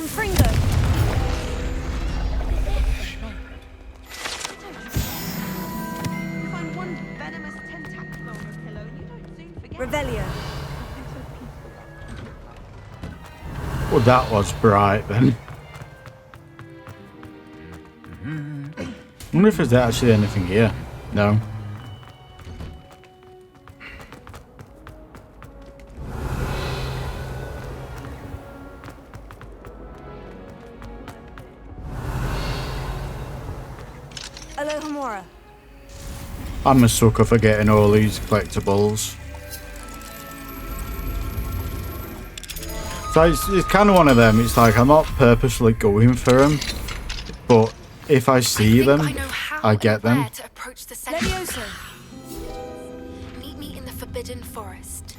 Confringo! Find one venomous tentacle on a pillow and you don't soon forget. Revelio. Well, that was bright then. I wonder if there's actually anything here. No. Alohomora. I'm a sucker for getting all these collectibles. So it's kind of one of them. It's like I'm not purposely going for them, but if I see them, I get them. To approach the center. Levioso. Meet me in the Forbidden Forest.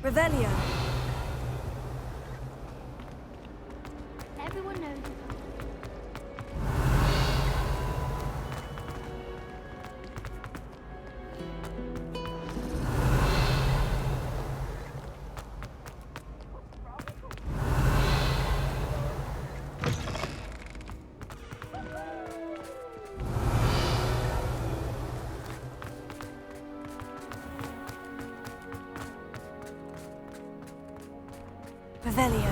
Revelio. Everyone knows. Revelio.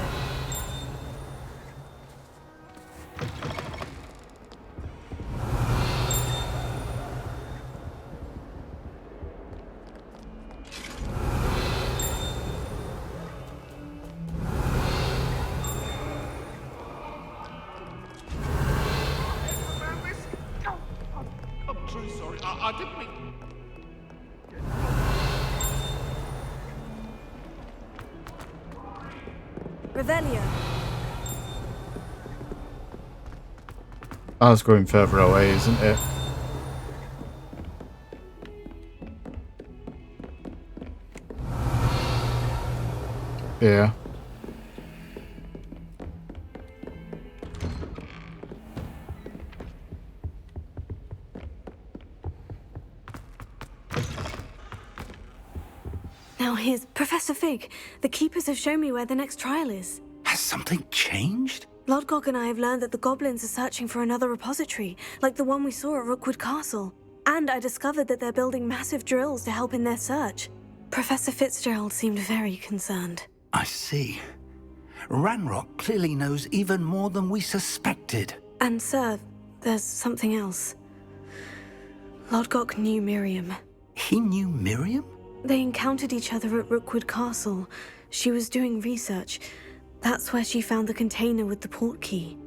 I'm truly sorry. I didn't mean. Revelio. That's going further away, isn't it? Yeah. Now here's Professor Fig. The Keepers have shown me where the next trial is. Has something changed? Lodgok and I have learned that the goblins are searching for another repository, like the one we saw at Rookwood Castle. And I discovered that they're building massive drills to help in their search. Professor Fitzgerald seemed very concerned. I see. Ranrock clearly knows even more than we suspected. And sir, there's something else. Lodgok knew Miriam. He knew Miriam? They encountered each other at Rookwood Castle. She was doing research. That's where she found the container with the port key.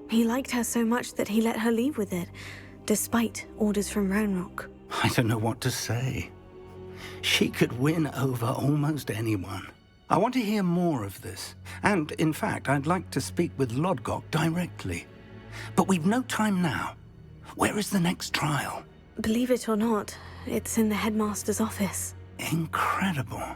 He liked her so much that he let her leave with it, despite orders from Ranrock. I don't know what to say. She could win over almost anyone. I want to hear more of this. And, in fact, I'd like to speak with Lodgok directly. But we've no time now. Where is the next trial? Believe it or not, it's in the headmaster's office. Incredible.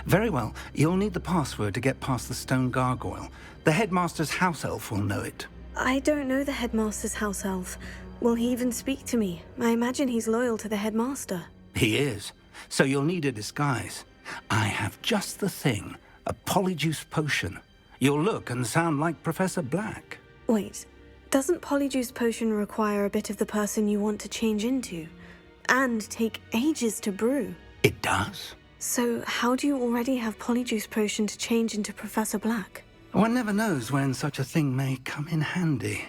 Very well, you'll need the password to get past the stone gargoyle. The headmaster's house elf will know it. I don't know the headmaster's house elf. Will he even speak to me? I imagine he's loyal to the headmaster. He is. So you'll need a disguise. I have just the thing. A polyjuice potion. You'll look and sound like Professor Black. Wait, doesn't Polyjuice Potion require a bit of the person you want to change into? And take ages to brew? It does. So how do you already have Polyjuice Potion to change into Professor Black? One never knows when such a thing may come in handy.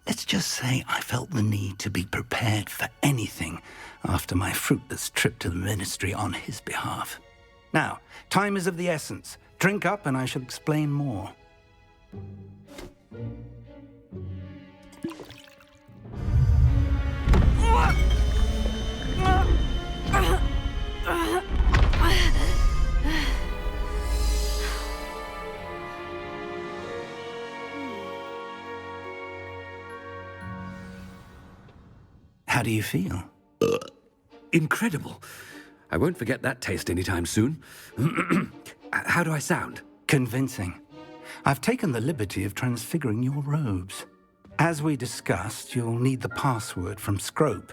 Let's just say I felt the need to be prepared for anything after my fruitless trip to the ministry on his behalf. Now, time is of the essence. Drink up and I shall explain more. How do you feel? Incredible. I won't forget that taste anytime soon. How do I sound? Convincing. I've taken the liberty of transfiguring your robes. As we discussed, you'll need the password from Scrope,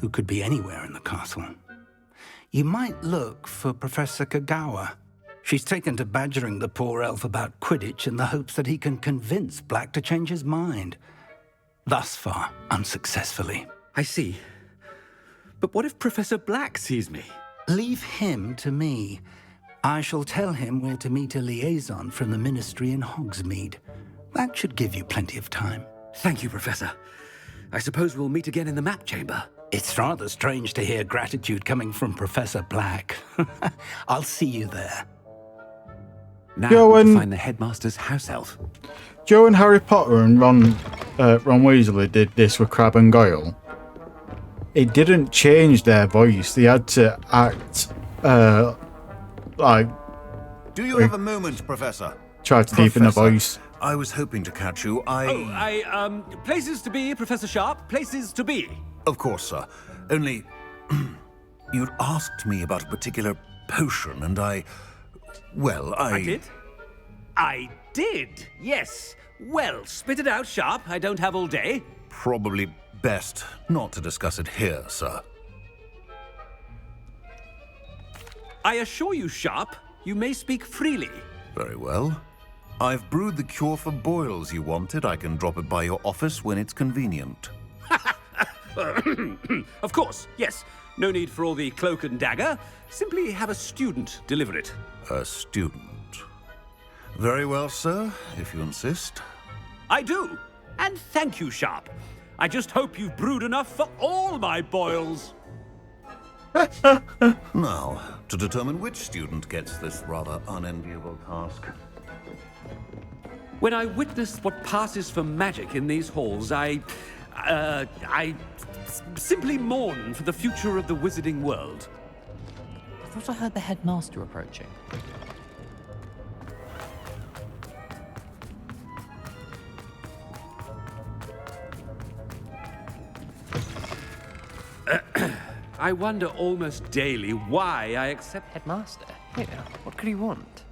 who could be anywhere in the castle. You might look for Professor Kagawa. She's taken to badgering the poor elf about Quidditch in the hopes that he can convince Black to change his mind. Thus far, unsuccessfully. I see. But what if Professor Black sees me? Leave him to me. I shall tell him where to meet a liaison from the Ministry in Hogsmeade. That should give you plenty of time. Thank you, Professor. I suppose we'll meet again in the map chamber. It's rather strange to hear gratitude coming from Professor Black. I'll see you there. Now Go to and- find the headmaster's house elf. Joe and Harry Potter and Ron Weasley did this with Crabbe and Goyle. It didn't change their voice. They had to act like Do you have a moment, Professor? try to deepen the Professor, voice. I was hoping to catch you. Places to be, Professor Sharp. Places to be. Of course, sir. Only... you'd asked me about a particular potion, and well, I did, yes. Well, spit it out, Sharp. I don't have all day. Probably best not to discuss it here, sir. I assure you, Sharp, you may speak freely. Very well. I've brewed the cure for boils you wanted. I can drop it by your office when it's convenient. Of course, yes. No need for all the cloak and dagger. Simply have a student deliver it. A student. Very well, sir, if you insist. I do. And thank you, Sharp. I just hope you've brewed enough for all my boils. Now, to determine which student gets this rather unenviable task. When I witness what passes for magic in these halls, I simply mourn for the future of the wizarding world. I thought I heard the headmaster approaching. I wonder almost daily why I accept... Headmaster? Yeah, what could he want?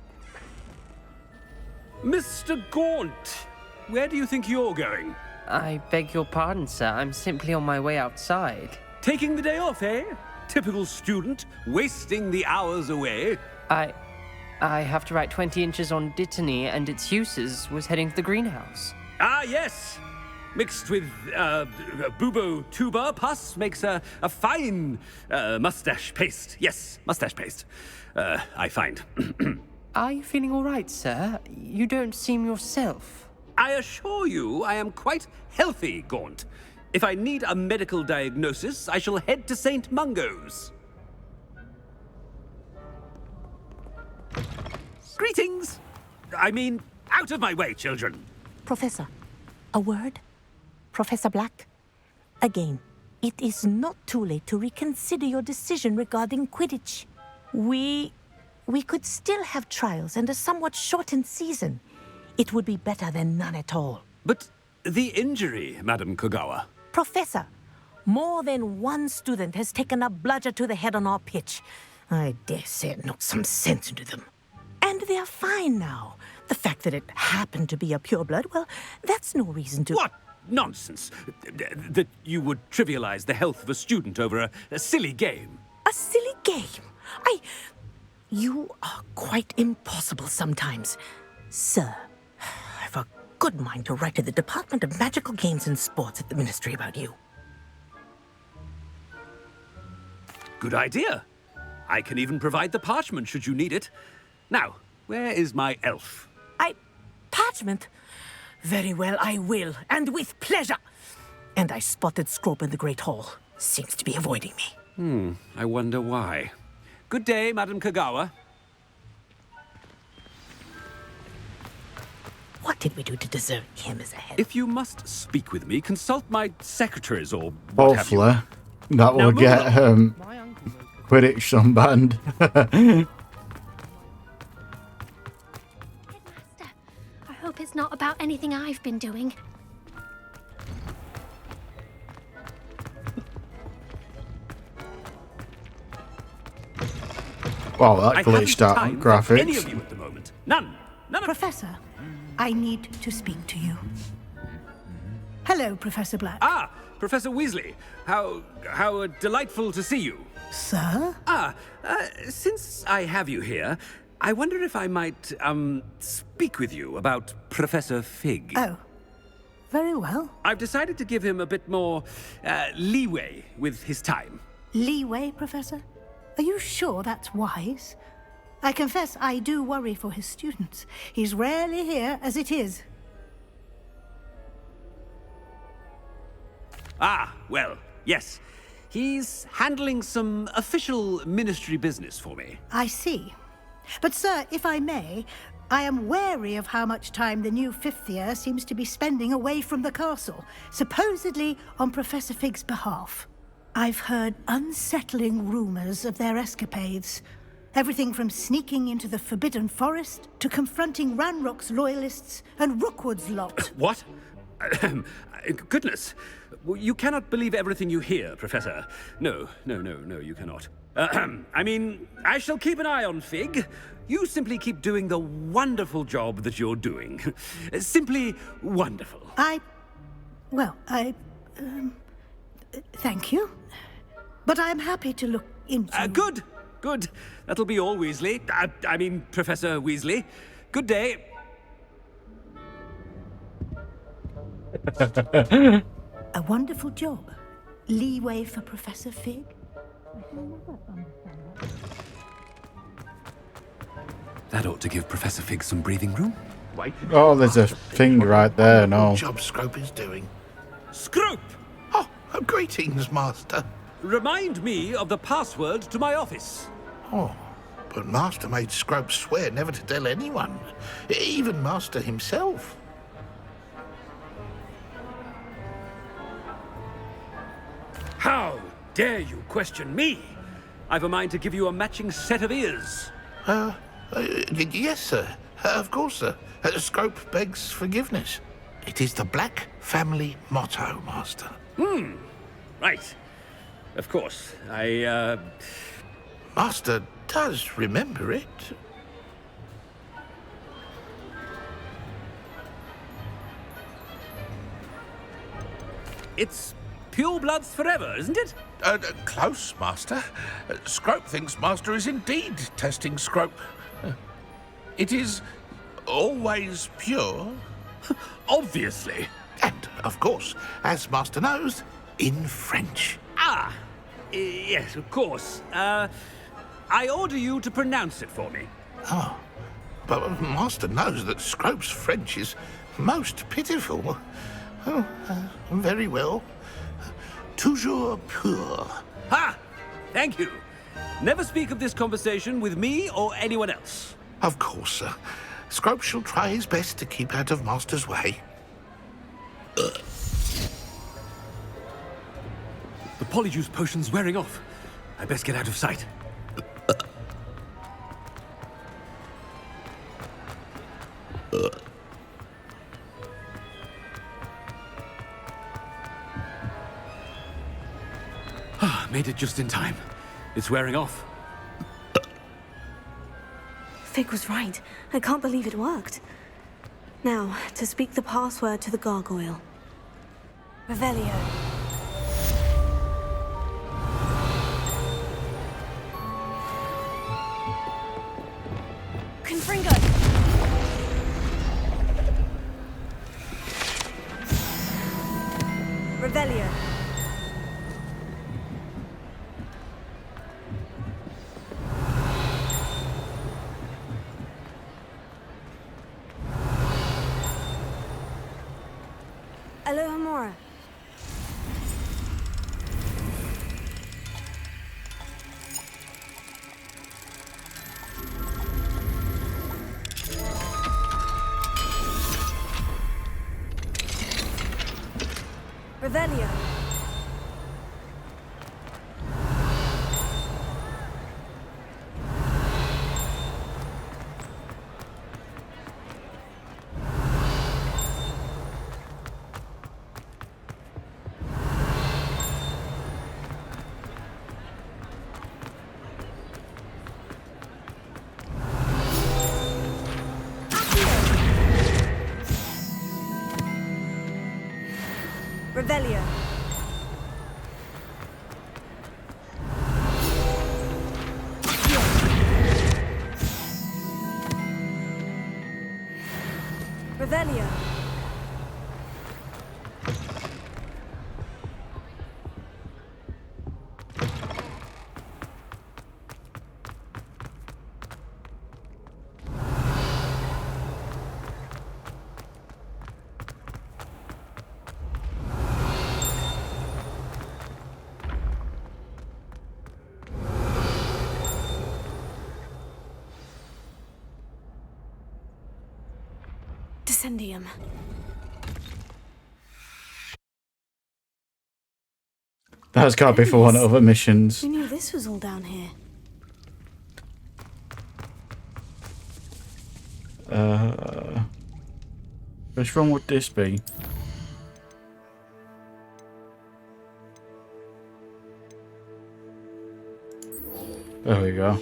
Mr. Gaunt, where do you think you're going? I beg your pardon, sir. I'm simply on my way outside. Taking the day off, eh? Typical student, wasting the hours away. I have to write 20 inches on Dittany and its uses. Was heading to the greenhouse. Ah, yes. Mixed with bubo tuber pus makes a fine mustache paste. Yes, mustache paste. I find. Are you feeling all right, sir? You don't seem yourself. I assure you I am quite healthy, Gaunt. If I need a medical diagnosis, I shall head to St. Mungo's. Greetings! I mean, out of my way, children. Professor, a word? Professor Black? Again, it is not too late to reconsider your decision regarding Quidditch. We could still have trials and a somewhat shortened season. It would be better than none at all. But the injury, Madam Kogawa. Professor, more than one student has taken a bludger to the head on our pitch. I dare say it knocked some sense into them. And they're fine now. The fact that it happened to be a pureblood, well, that's no reason to... What nonsense! That you would trivialize the health of a student over a silly game. A silly game? You are quite impossible sometimes. Sir, I've a good mind to write to the Department of Magical Games and Sports at the Ministry about you. Good idea. I can even provide the parchment should you need it. Now, where is my elf? Parchment? Very well, I will, and with pleasure. And I spotted Scrope in the Great Hall. Seems to be avoiding me. I wonder why. Good day, Madam Kogawa. What did we do to deserve him as a head? If you must speak with me, consult my secretaries or what have you. Hopefully, that will move get My uncle woke Quidditch unbanned. Headmaster, I hope it's not about anything I've been doing. Wow, that I haven't glitched out time for any of graphics. you at the moment. None of... Professor, I need to speak to you. Hello, Professor Black. Ah, Professor Weasley. How delightful to see you. Sir? Since I have you here, I wonder if I might, speak with you about Professor Fig. Oh, very well. I've decided to give him a bit more, leeway with his time. Leeway, Professor? Are you sure that's wise? I confess I do worry for his students. He's rarely here as it is. Well, yes. He's handling some official ministry business for me. I see. But, sir, if I may, I am wary of how much time the new fifth year seems to be spending away from the castle, supposedly on Professor Fig's behalf. I've heard unsettling rumors of their escapades. Everything from sneaking into the Forbidden Forest to confronting Ranrock's loyalists and Rookwood's lot. What? Goodness. You cannot believe everything you hear, Professor. No, you cannot. I mean, I shall keep an eye on Fig. You simply keep doing the wonderful job that you're doing. Simply wonderful. Thank you. But I'm happy to look into... Good. That'll be all, Weasley. I mean, Professor Weasley. Good day. A wonderful job. Leeway for Professor Fig. That ought to give Professor Fig some breathing room. Wait. Oh, there's a thing right there, no. Job Scrope is doing. Scrope! Oh, greetings, Master. Remind me of the password to my office. Oh, but Master made Scrope swear never to tell anyone, even Master himself. How dare you question me? I've a mind to give you a matching set of ears. Yes, sir. Of course, sir. Scrope begs forgiveness. It is the Black family motto, Master. Right. Of course. Master does remember it. It's pure bloods forever, isn't it? Close, Master. Scrope thinks Master is indeed testing Scrope. It is always pure. Obviously. And, of course, as Master knows, in French. Yes, of course. I order you to pronounce it for me. Oh, but Master knows that Scrope's French is most pitiful. Oh, very well. Toujours pur. Ha! Thank you. Never speak of this conversation with me or anyone else. Of course, sir. Scrope shall try his best to keep out of Master's way. The polyjuice potion's wearing off. I best get out of sight. Made it just in time. It's wearing off. Fig was right. I can't believe it worked. Now, to speak the password to the gargoyle. Revelio. Confringo! Revelio. Alohomora. Revelio. Revelio. Revelio. Descendium. That's got to be for one of the missions. Who knew this was all down here? Which one would this be? There we go.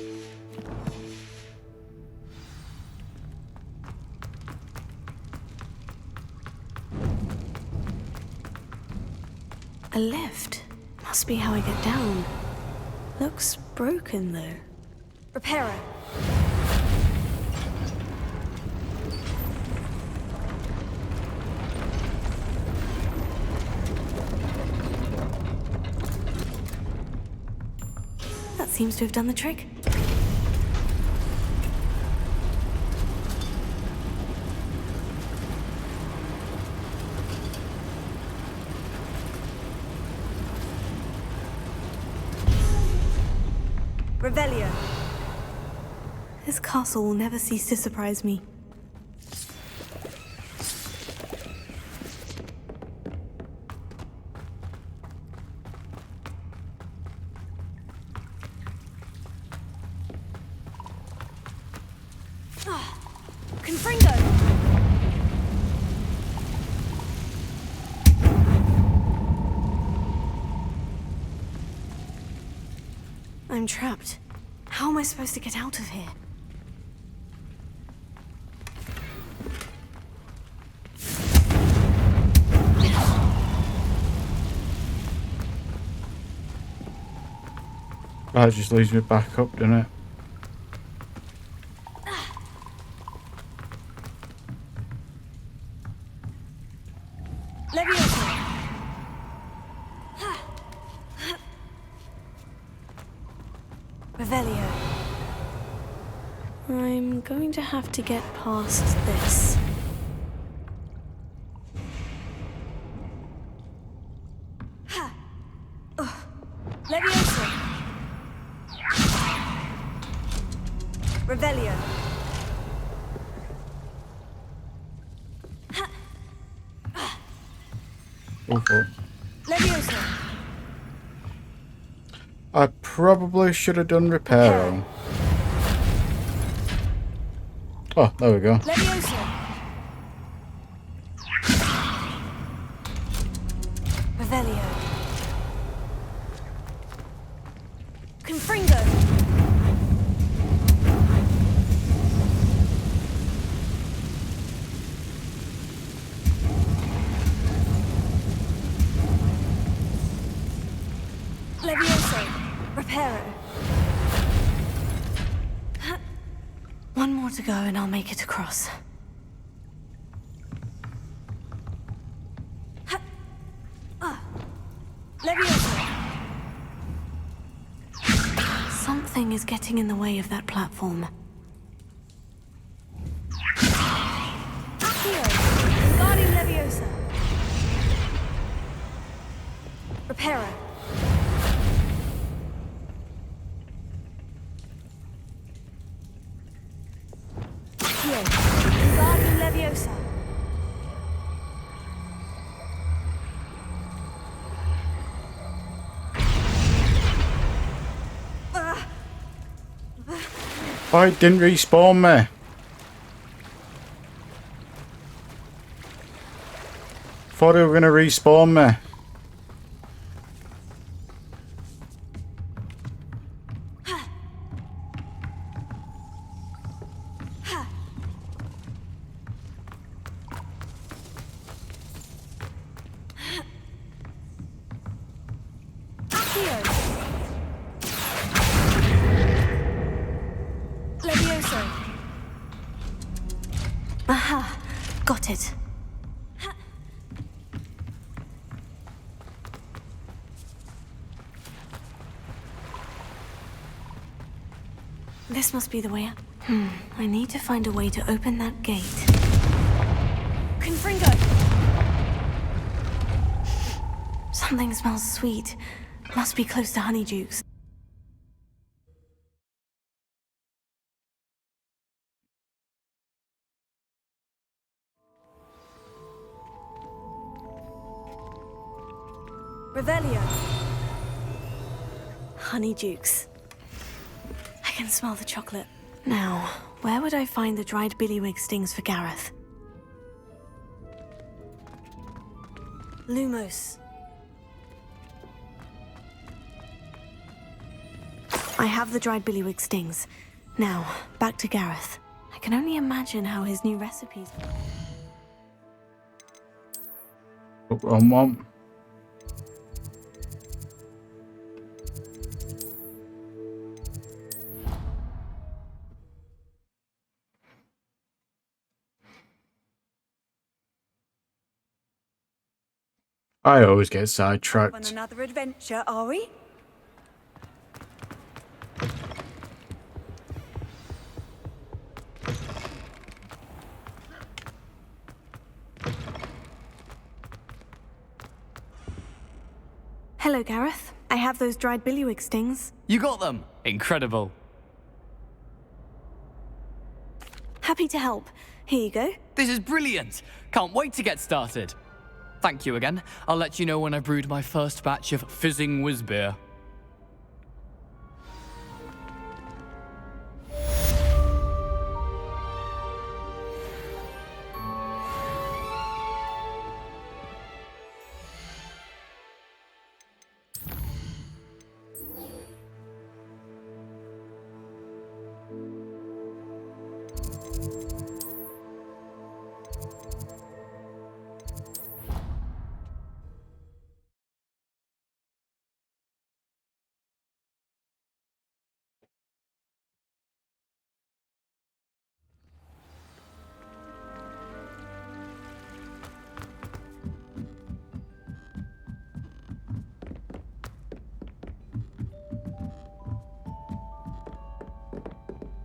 A lift. Must be how I get down. Looks broken though. Repair it. That seems to have done the trick. Revelio. This castle will never cease to surprise me. Confringo! I'm trapped. How am I supposed to get out of here? That just leaves me back up, doesn't it? Revelio. I'm going to have to get past this. Levioso. Revelio. Awful. Levioso. I probably should have done Reparo. Oh, there we go. Levioso. Revelio. Confringo. Levioso. Reparo. One more to go and I'll make it across. Levioso. Something is getting in the way of that platform. Accio. Guardian Leviosa. Reparo. Guardian Leviosa. Oh, it didn't respawn me. Thought they were going to respawn me. Aha, got it. This must be the way out. I need to find a way to open that gate. Confringo! Something smells sweet. Must be close to Honeydukes. Revelio. Honeydukes. I can smell the chocolate. Now, where would I find the dried billywig stings for Gareth? Lumos. I have the dried billywig stings. Now, back to Gareth. I can only imagine how his new recipes... Wrong one. I always get sidetracked. On another adventure, are we? Hello, Gareth. I have those dried billywig stings. You got them! Incredible. Happy to help. Here you go. This is brilliant! Can't wait to get started. Thank you again. I'll let you know when I've brewed my first batch of fizzing whiz-beer.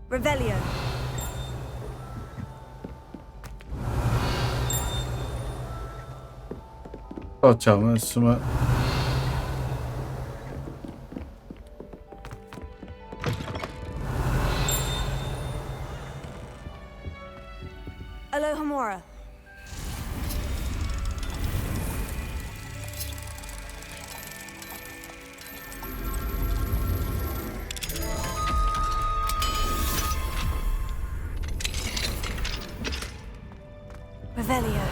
Revelio. Oh, tell me something. Alohomora. Revelio.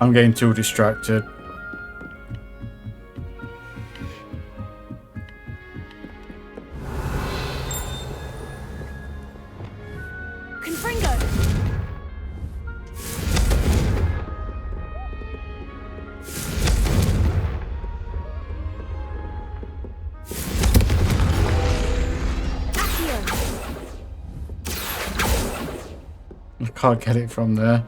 I'm getting too distracted. Confringo. I can't get it from there.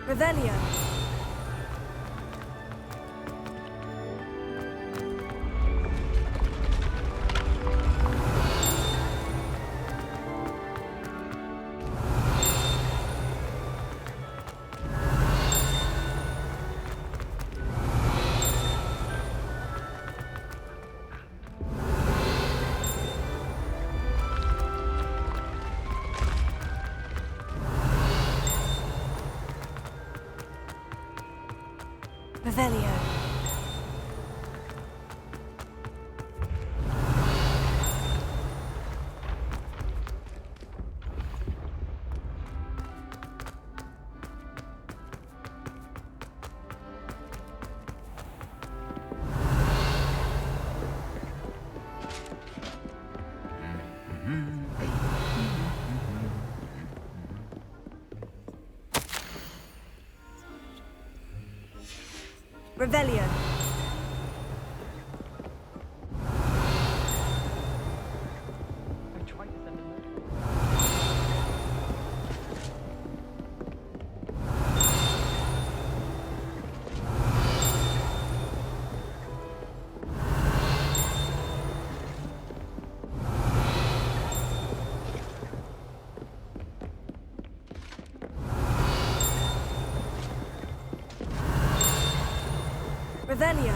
Revelio. Revelio. Revelio. Revelio.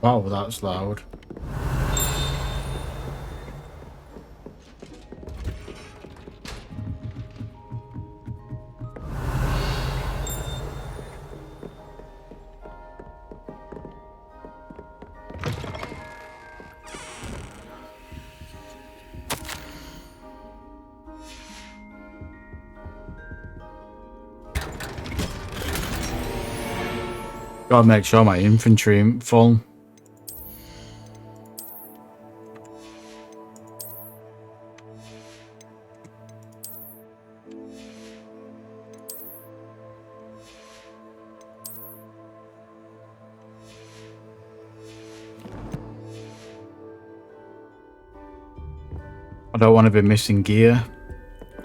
Wow, that's loud. Gotta make sure my infantry ain't full. I don't want to be missing gear.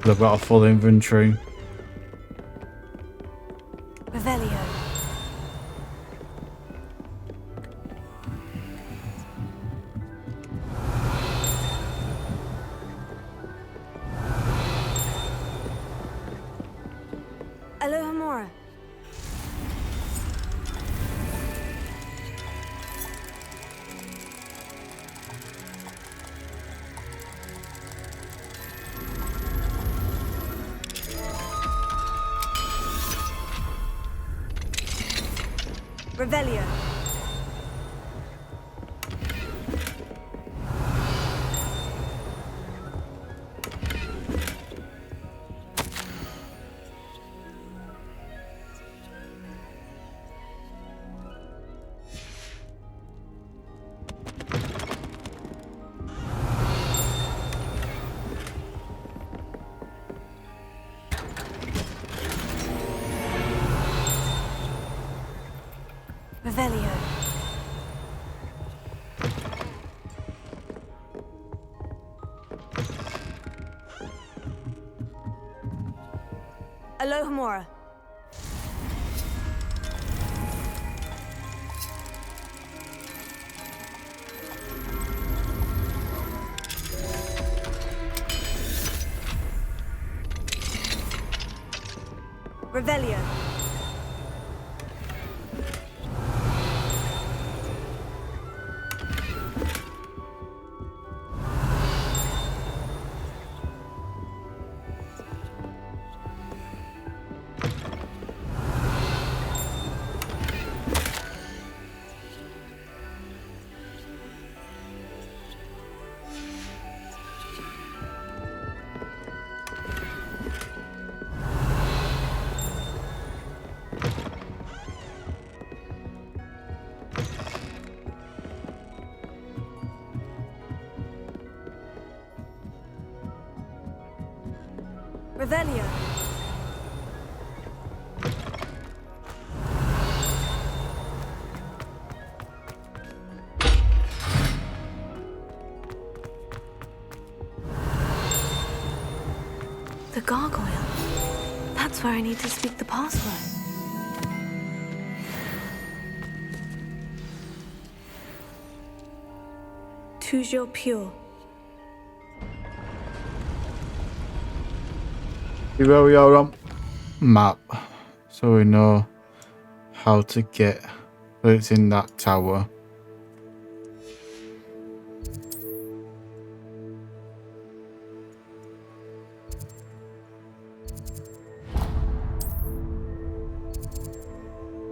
I've got a full inventory. Revelio. Alohomora. Revelio. Revelio. Alohomora. Revelio. Revelio. The gargoyle. That's where I need to speak the password. Toujours pure. Where we are on map, so we know how to get. But it's in that tower.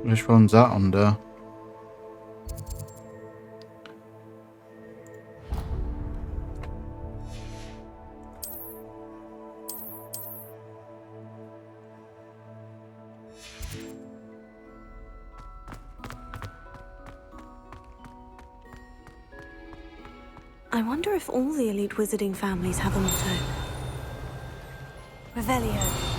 Which one's that under? I wonder if all the elite wizarding families have a motto. Revelio.